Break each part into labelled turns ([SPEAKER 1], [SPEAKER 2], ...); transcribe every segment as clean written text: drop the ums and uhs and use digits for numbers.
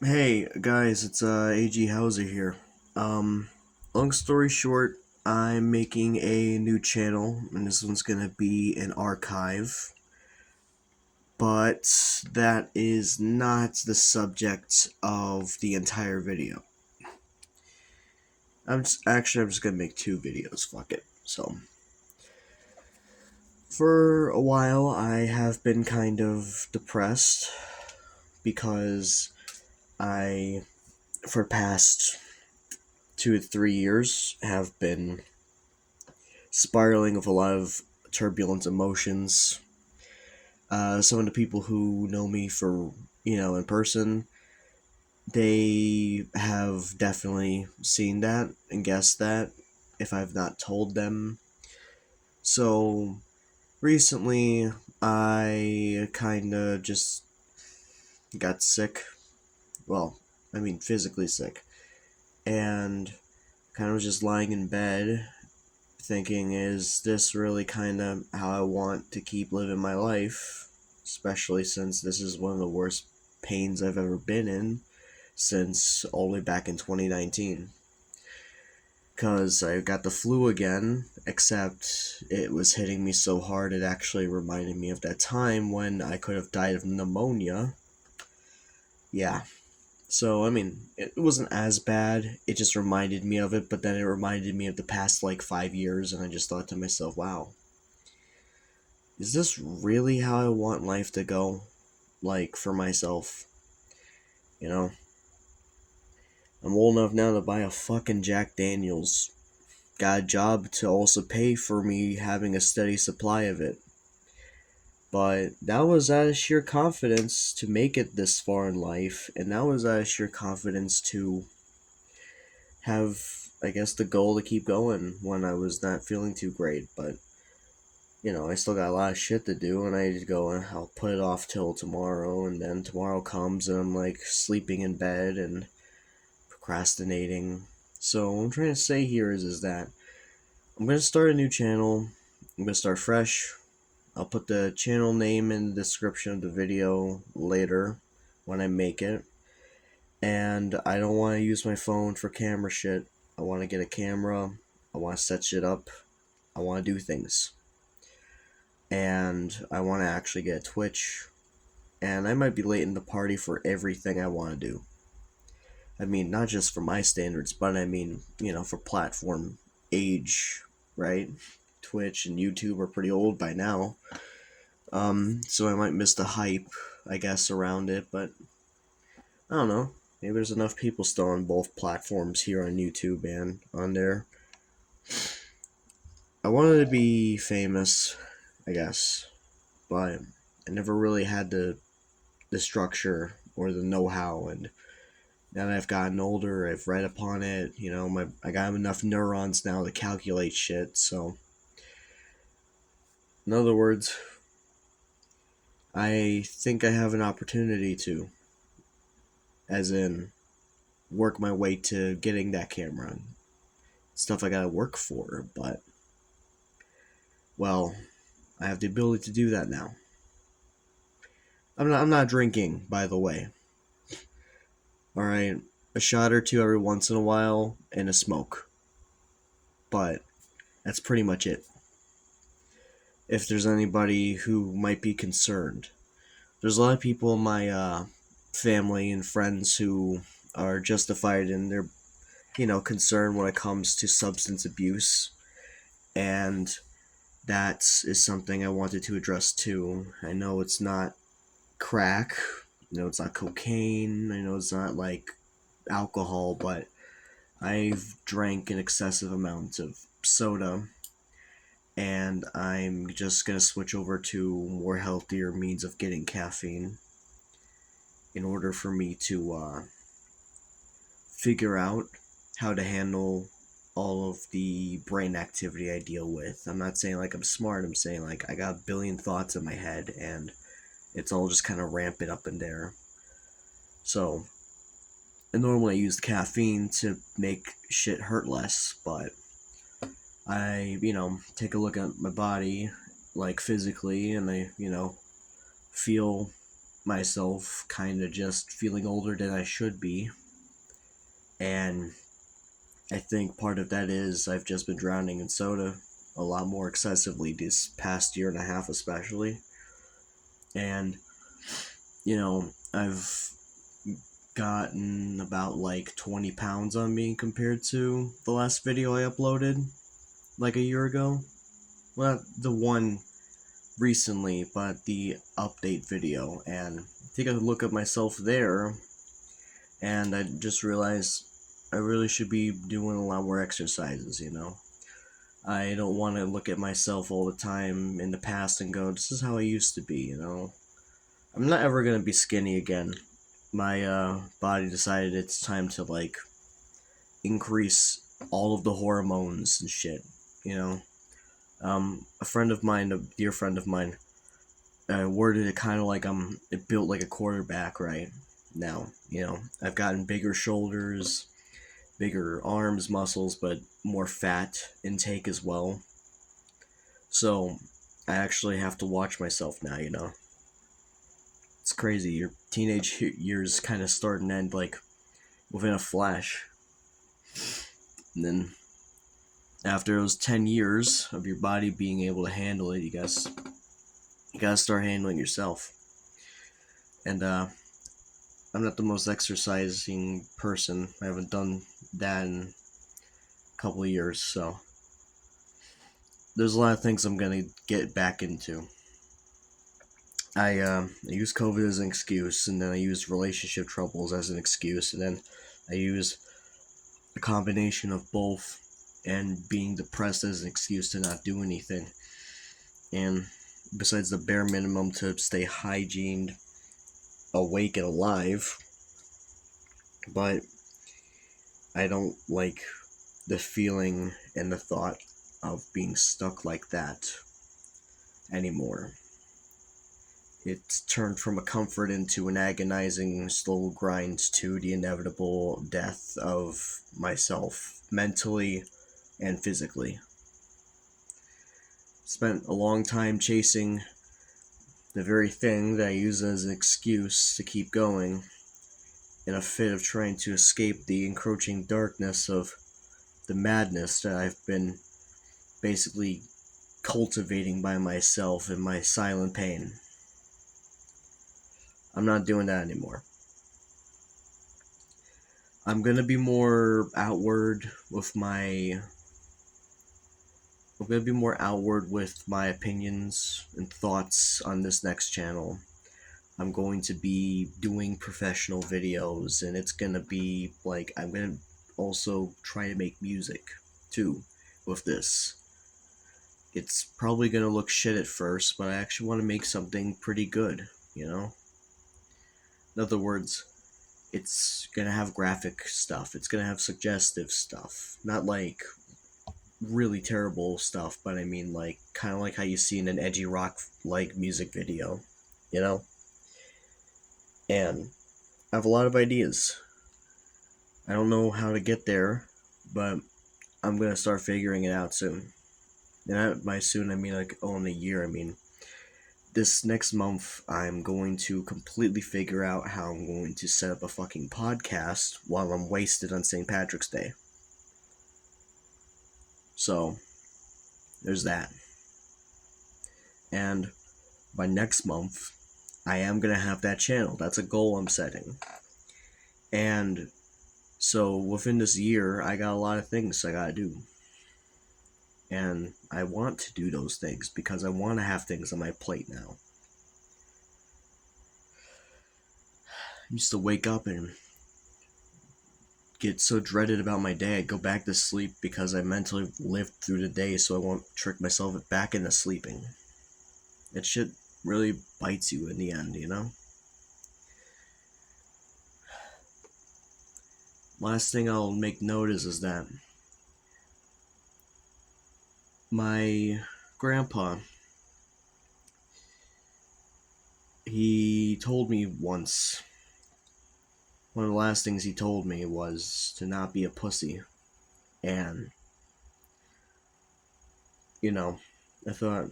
[SPEAKER 1] Hey guys, it's AG Hauser here. Um, Long story short, I'm making a new channel, and this one's gonna be an archive. But that is not the subject of the entire video. I'm just gonna make two videos. Fuck it. So, for a while, I have been kind of depressed because I, for past 2 to 3 years, have been spiraling of a lot of turbulent emotions. Some of the people who know me for, in person, they have definitely seen that and guessed that if I've not told them. So, recently, I kind of just got sick. Well, I mean, physically sick. And kind of just lying in bed thinking, is this really kind of how I want to keep living my life? Especially since this is one of the worst pains I've ever been in since all the way back in 2019. Because I got the flu again, except it was hitting me so hard it actually reminded me of that time when I could have died of pneumonia. Yeah. So, I mean, it wasn't as bad. It just reminded me of it, but then it reminded me of the past, like, 5 years, and I just thought to myself, wow, is this really how I want life to go? Like, for myself. You know? I'm old enough now to buy a fucking Jack Daniels. Got a job to also pay for me having a steady supply of it. But that was out of sheer confidence to make it this far in life, and that was out of sheer confidence to have, I guess, the goal to keep going when I was not feeling too great. But I still got a lot of shit to do, and I just go, I'll put it off till tomorrow, and then tomorrow comes, and I'm like sleeping in bed and procrastinating. So what I'm trying to say here is that I'm gonna start a new channel. I'm gonna start fresh. I'll put the channel name in the description of the video later when I make it. And I don't want to use my phone for camera shit. I want to get a camera. I want to set shit up. I want to do things. And I want to actually get a Twitch. And I might be late in the party for everything I want to do. I mean, not just for my standards, but I mean, for platform age, right? Twitch and YouTube are pretty old by now. So I might miss the hype, I guess, around it, but I don't know. Maybe there's enough people still on both platforms here on YouTube and on there. I wanted to be famous, I guess, but I never really had the structure or the know-how, and now that I've gotten older, I've read upon it. I got enough neurons now to calculate shit. So, in other words, I think I have an opportunity to, as in, work my way to getting that camera. Stuff I gotta work for, but, well, I have the ability to do that now. I'm not drinking, by the way. Alright, a shot or two every once in a while, and a smoke. But, that's pretty much it. If there's anybody who might be concerned. There's a lot of people in my family and friends who are justified in their, concern when it comes to substance abuse, and that is something I wanted to address too. I know it's not crack, I know it's not cocaine, I know it's not like alcohol, but I've drank an excessive amount of soda, and I'm just gonna switch over to more healthier means of getting caffeine in order for me to figure out how to handle all of the brain activity I deal with. I'm not saying like I'm smart, I'm saying like I got a billion thoughts in my head and it's all just kind of rampant up in there. So, and normally I use caffeine to make shit hurt less, but I, take a look at my body, like physically, and I, feel myself kind of just feeling older than I should be. And I think part of that is I've just been drowning in soda a lot more excessively this past year and a half, especially. And, I've gotten about like 20 pounds on me compared to the last video I uploaded like a year ago. Well, not the one recently, but the update video. And take a look at myself there, and I just realized I really should be doing a lot more exercises. I don't want to look at myself all the time in the past and go, this is how I used to be. I'm not ever going to be skinny again. My body decided it's time to, like, increase all of the hormones and shit. A friend of mine, a dear friend of mine, worded it kind of like I'm built like a quarterback right now. I've gotten bigger shoulders, bigger arms, muscles, but more fat intake as well. So I actually have to watch myself now. It's crazy. Your teenage years kind of start and end like within a flash. And then after those 10 years of your body being able to handle it, you gotta start handling yourself. And I'm not the most exercising person. I haven't done that in a couple of years, so there's a lot of things I'm gonna get back into. I use COVID as an excuse, and then I use relationship troubles as an excuse, and then I use a combination of both and being depressed as an excuse to not do anything. And besides the bare minimum to stay hygiened, awake, and alive, but I don't like the feeling and the thought of being stuck like that anymore. It's turned from a comfort into an agonizing slow grind to the inevitable death of myself, mentally and physically. Spent a long time chasing the very thing that I use as an excuse to keep going, in a fit of trying to escape the encroaching darkness of the madness that I've been basically cultivating by myself in my silent pain. I'm not doing that anymore. I'm gonna be more outward with my opinions and thoughts on this next channel. I'm going to be doing professional videos, and it's gonna be like, I'm gonna also try to make music too with this. It's probably gonna look shit at first, but I actually want to make something pretty good. In other words, it's gonna have graphic stuff, it's gonna have suggestive stuff, not like really terrible stuff, but I mean, like, kind of like how you see in an edgy rock like music video, you know? And I have a lot of ideas. I don't know how to get there, but I'm gonna start figuring it out soon. And by soon, I mean like, in a year. I mean, this next month, I'm going to completely figure out how I'm going to set up a fucking podcast while I'm wasted on St. Patrick's Day. So, there's that. And by next month, I am going to have that channel. That's a goal I'm setting. And so within this year, I got a lot of things I gotta do. And I want to do those things because I want to have things on my plate now. I used to wake up and get so dreaded about my day, I'd go back to sleep because I mentally lived through the day so I won't trick myself back into sleeping. That shit really bites you in the end. Last thing I'll make note is that my grandpa, he told me once, one of the last things he told me was to not be a pussy. And, I thought,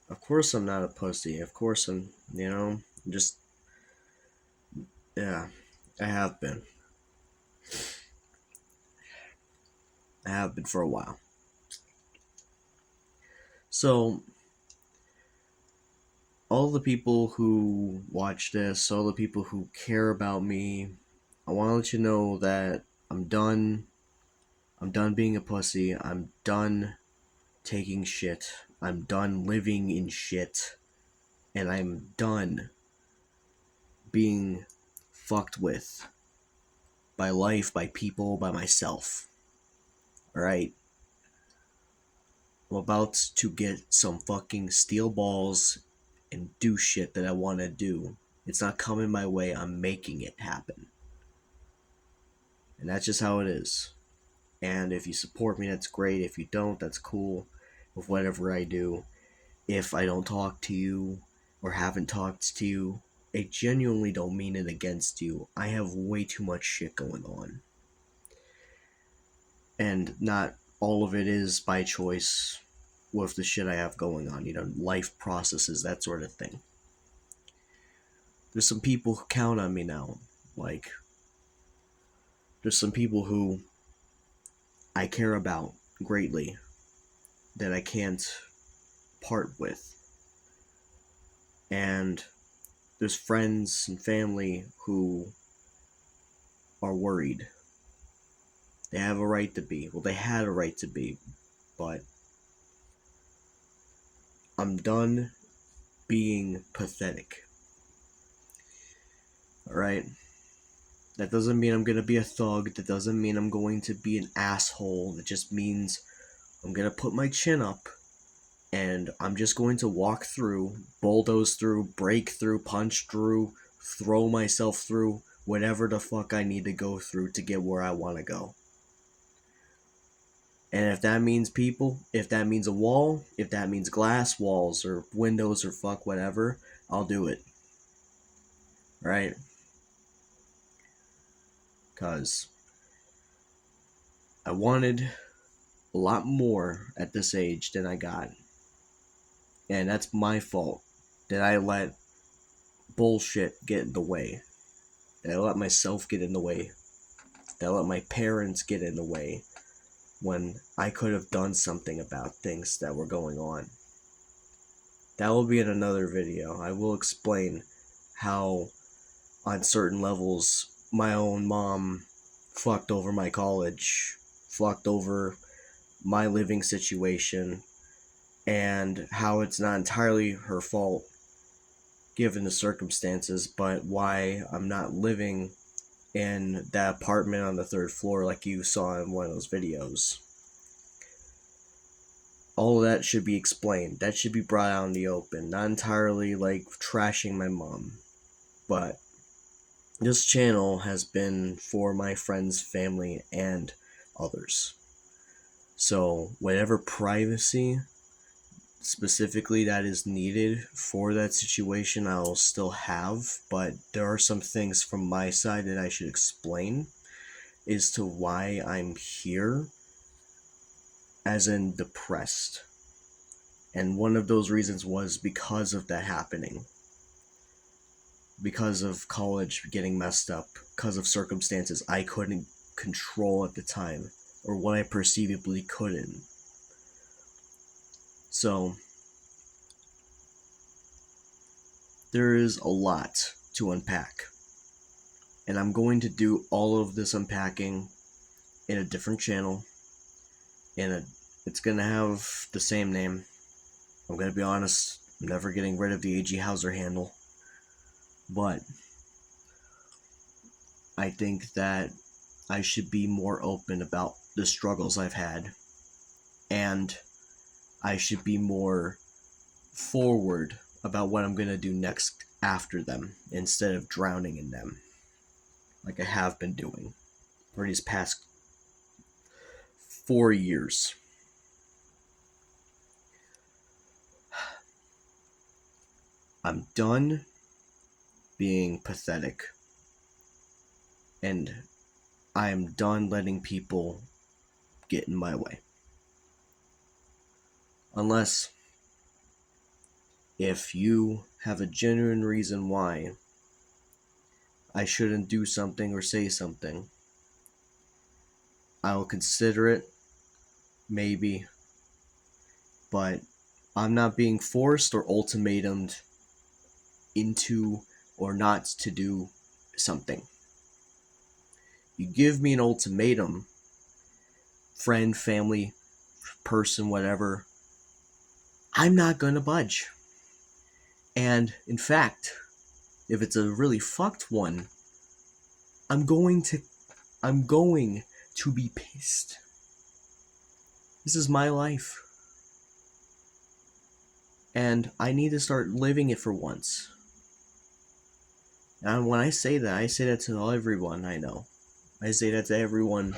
[SPEAKER 1] of course I'm not a pussy. Of course I'm just Yeah, I have been. I have been for a while. So, all the people who watch this, all the people who care about me, I want to let you know that I'm done. I'm done being a pussy. I'm done taking shit. I'm done living in shit. And I'm done being fucked with by life, by people, by myself. Alright? I'm about to get some fucking steel balls and do shit that I want to do. It's not coming my way, I'm making it happen. And that's just how it is. And if you support me, that's great. If you don't, that's cool with whatever I do. If I don't talk to you or haven't talked to you, I genuinely don't mean it against you. I have way too much shit going on. And not all of it is by choice with the shit I have going on, life processes, that sort of thing. There's some people who count on me now. Like, there's some people who I care about greatly that I can't part with. And there's friends and family who are worried. They have a right to be. Well, they had a right to be, but I'm done being pathetic. Alright? That doesn't mean I'm gonna be a thug. That doesn't mean I'm going to be an asshole. That just means I'm gonna put my chin up and I'm just going to walk through, bulldoze through, break through, punch through, throw myself through, whatever the fuck I need to go through to get where I want to go. And if that means people, if that means a wall, if that means glass walls or windows or fuck whatever, I'll do it. Right? Because I wanted a lot more at this age than I got. And that's my fault that I let bullshit get in the way. That I let myself get in the way. That I let my parents get in the way when I could have done something about things that were going on. That will be in another video. I will explain how, on certain levels, my own mom fucked over my college, fucked over my living situation, and how it's not entirely her fault given the circumstances, but why I'm not living in that apartment on the third floor like you saw in one of those videos. All of that should be explained. That should be brought out in the open. Not entirely like trashing my mom, but this channel has been for my friends, family, and others. So whatever privacy specifically that is needed for that situation, I'll still have, but there are some things from my side that I should explain as to why I'm here, as in depressed. And one of those reasons was because of that happening. Because of college getting messed up, because of circumstances I couldn't control at the time, or what I perceivably couldn't. So, there is a lot to unpack. And I'm going to do all of this unpacking in a different channel. It's going to have the same name. I'm going to be honest, I'm never getting rid of the A.G. Hauser handle. But I think that I should be more open about the struggles I've had. And I should be more forward about what I'm going to do next after them instead of drowning in them like I have been doing for these past 4 years. I'm done being pathetic, and I am done letting people get in my way. Unless if you have a genuine reason why I shouldn't do something or say something. I'll consider it, maybe, but I'm not being forced or ultimatumed into or not to do something. You give me an ultimatum, friend, family, person, whatever, I'm not gonna budge. And in fact, if it's a really fucked one, I'm going to be pissed. This is my life. And I need to start living it for once. And when I say that to everyone I know. I say that to everyone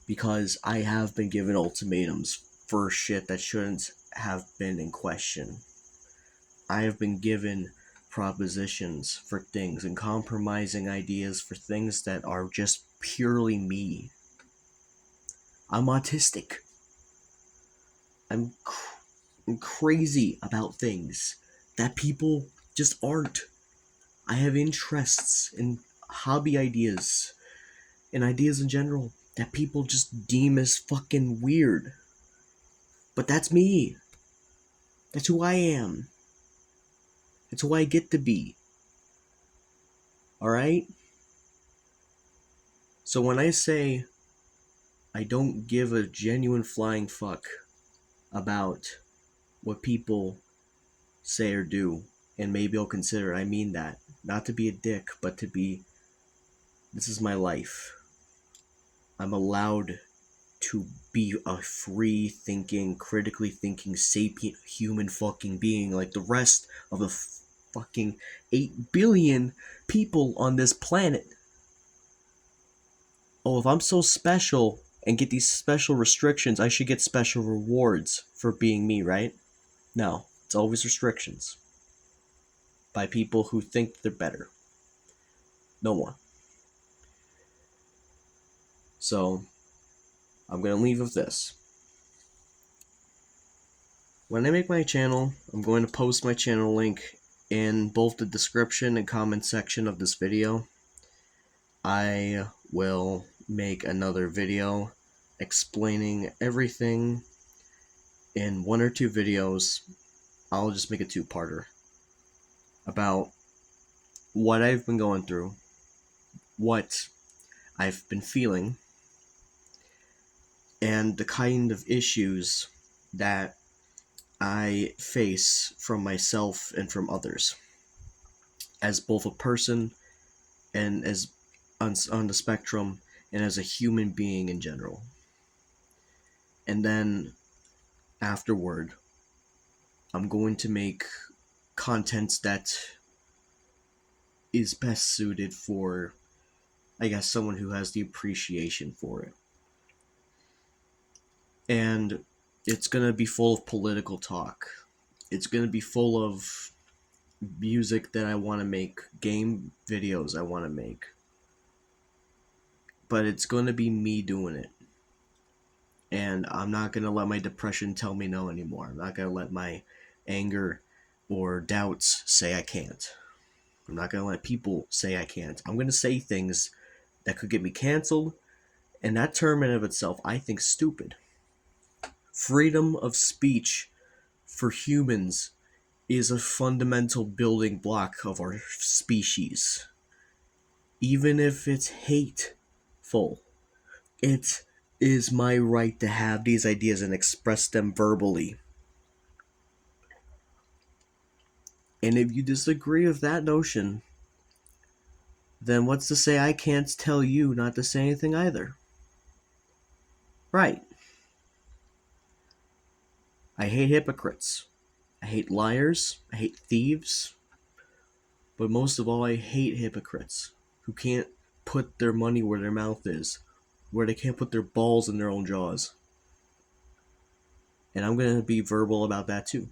[SPEAKER 1] because I have been given ultimatums for shit that shouldn't have been in question. I have been given propositions for things and compromising ideas for things that are just purely me. I'm autistic. I'm crazy about things that people just aren't. I have interests and hobby ideas and ideas in general that people just deem as fucking weird. But that's me. That's who I am. That's who I get to be. Alright? So when I say I don't give a genuine flying fuck about what people say or do, and maybe I'll consider it, I mean that. Not to be a dick, but to be, this is my life. I'm allowed to be a free thinking, critically thinking, sapient human fucking being like the rest of the fucking 8 billion people on this planet. Oh, if I'm so special and get these special restrictions, I should get special rewards for being me, right? No, it's always restrictions by people who think they're better. No one. So, I'm going to leave with this. When I make my channel, I'm going to post my channel link in both the description and comment section of this video. I will make another video explaining everything in 1 or 2 videos. I'll just make a 2-parter about what I've been going through, what I've been feeling, and the kind of issues that I face from myself and from others as both a person and as on the spectrum and as a human being in general. And then afterward, I'm going to make content that is best suited for, I guess, someone who has the appreciation for it. And it's going to be full of political talk. It's going to be full of music that I want to make, game videos I want to make. But it's going to be me doing it. And I'm not going to let my depression tell me no anymore. I'm not going to let my anger or doubts say I can't. I'm not going to let people say I can't. I'm going to say things that could get me canceled. And that term in of itself, I think, stupid. Freedom of speech for humans is a fundamental building block of our species. Even if it's hateful, it is my right to have these ideas and express them verbally. And if you disagree with that notion, then what's to say I can't tell you not to say anything either? Right. I hate hypocrites. I hate liars. I hate thieves. But most of all, I hate hypocrites who can't put their money where their mouth is, where they can't put their balls in their own jaws. And I'm going to be verbal about that too.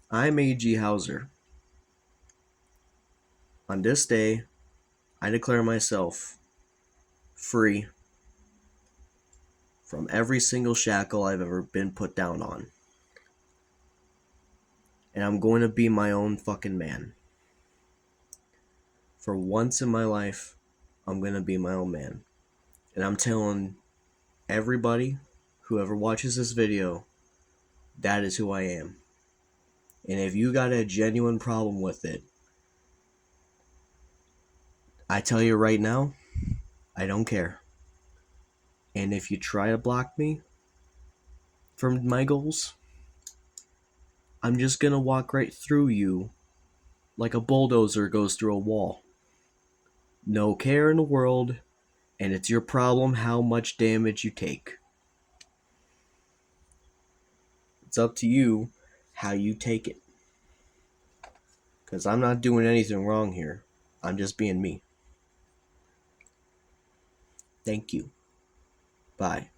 [SPEAKER 1] I'm A.G. Hauser. On this day, I declare myself free from every single shackle I've ever been put down on. and I'm going to be my own fucking man. For once in my life, I'm going to be my own man. And I'm telling everybody, whoever watches this video, that is who I am. And if you got a genuine problem with it, I tell you right now, I don't care. And if you try to block me from my goals, I'm just gonna walk right through you like a bulldozer goes through a wall. No care in the world, and it's your problem how much damage you take. It's up to you how you take it. Because I'm not doing anything wrong here. I'm just being me. Thank you. Bye.